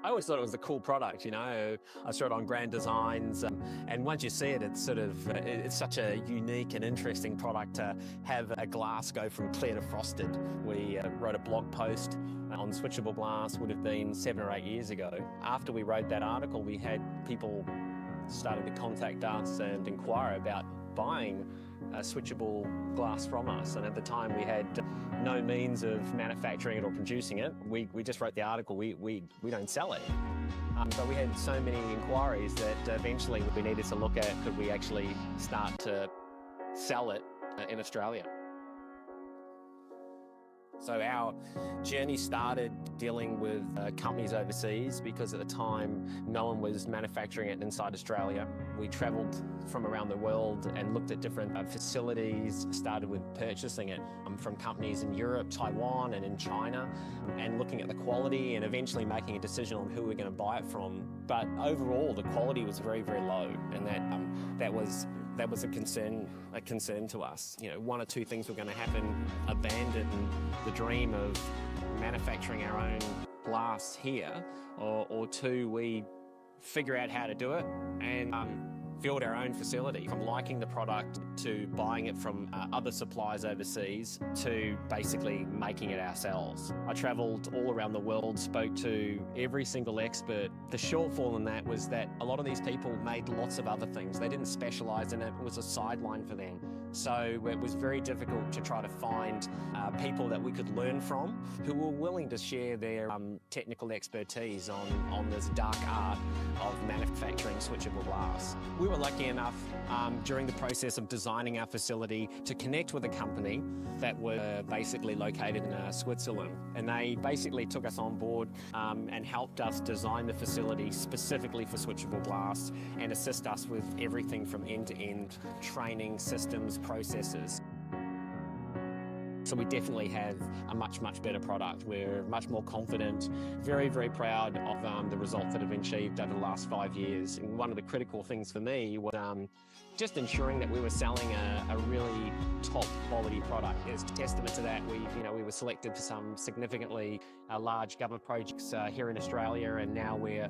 I always thought it was a cool product, you know. I saw it on Grand Designs, and once you see it, it's sort of, it's such a unique and interesting product to have a glass go from clear to frosted. We wrote a blog post on switchable glass, would have been 7 or 8 years ago. After we wrote that article, we had people starting to contact us and inquire about buying switchable glass from us, and at the time we had no means of manufacturing it or producing it. We just wrote the article, we don't sell it. But we had so many inquiries that eventually we needed to look at, could we actually start to sell it in Australia. So our journey started dealing with companies overseas, because at the time no one was manufacturing it inside Australia. We travelled from around the world and looked at different facilities, started with purchasing it from companies in Europe, Taiwan and in China, and looking at the quality and eventually making a decision on who we're going to buy it from. But overall the quality was very, very low, and that was a concern to us. You know, 1 or 2 things were going to happen: abandon the dream of manufacturing our own glass here, or 2, we figure out how to do it and build our own facility. From liking the product to buying it from other suppliers overseas to basically making it ourselves. I travelled all around the world, spoke to every single expert. The shortfall in that was that a lot of these people made lots of other things. They didn't specialise in it. It was a sideline for them. So it was very difficult to try to find people that we could learn from who were willing to share their technical expertise on this dark art of manufacturing switchable glass. We were lucky enough during the process of designing our facility to connect with a company that were basically located in Switzerland, and they basically took us on board and helped us design the facility specifically for switchable glass and assist us with everything from end-to-end training, systems, processes. So we definitely have a much, much better product. We're much more confident, very, very proud of the results that have been achieved over the last 5 years. And one of the critical things for me was just ensuring that we were selling a really top quality product. As a testament to that, we were selected for some significantly large government projects here in Australia, and now we're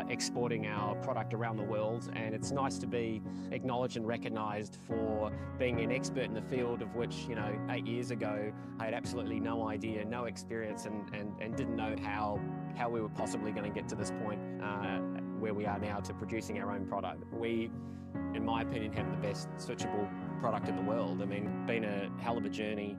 exporting our product around the world. And it's nice to be acknowledged and recognised for being an expert in the field of which, 8 years ago, I had absolutely no idea, no experience, and didn't know how we were possibly going to get to this point where we are now, to producing our own product. We, in my opinion, have the best switchable product in the world. I mean, it's been a hell of a journey.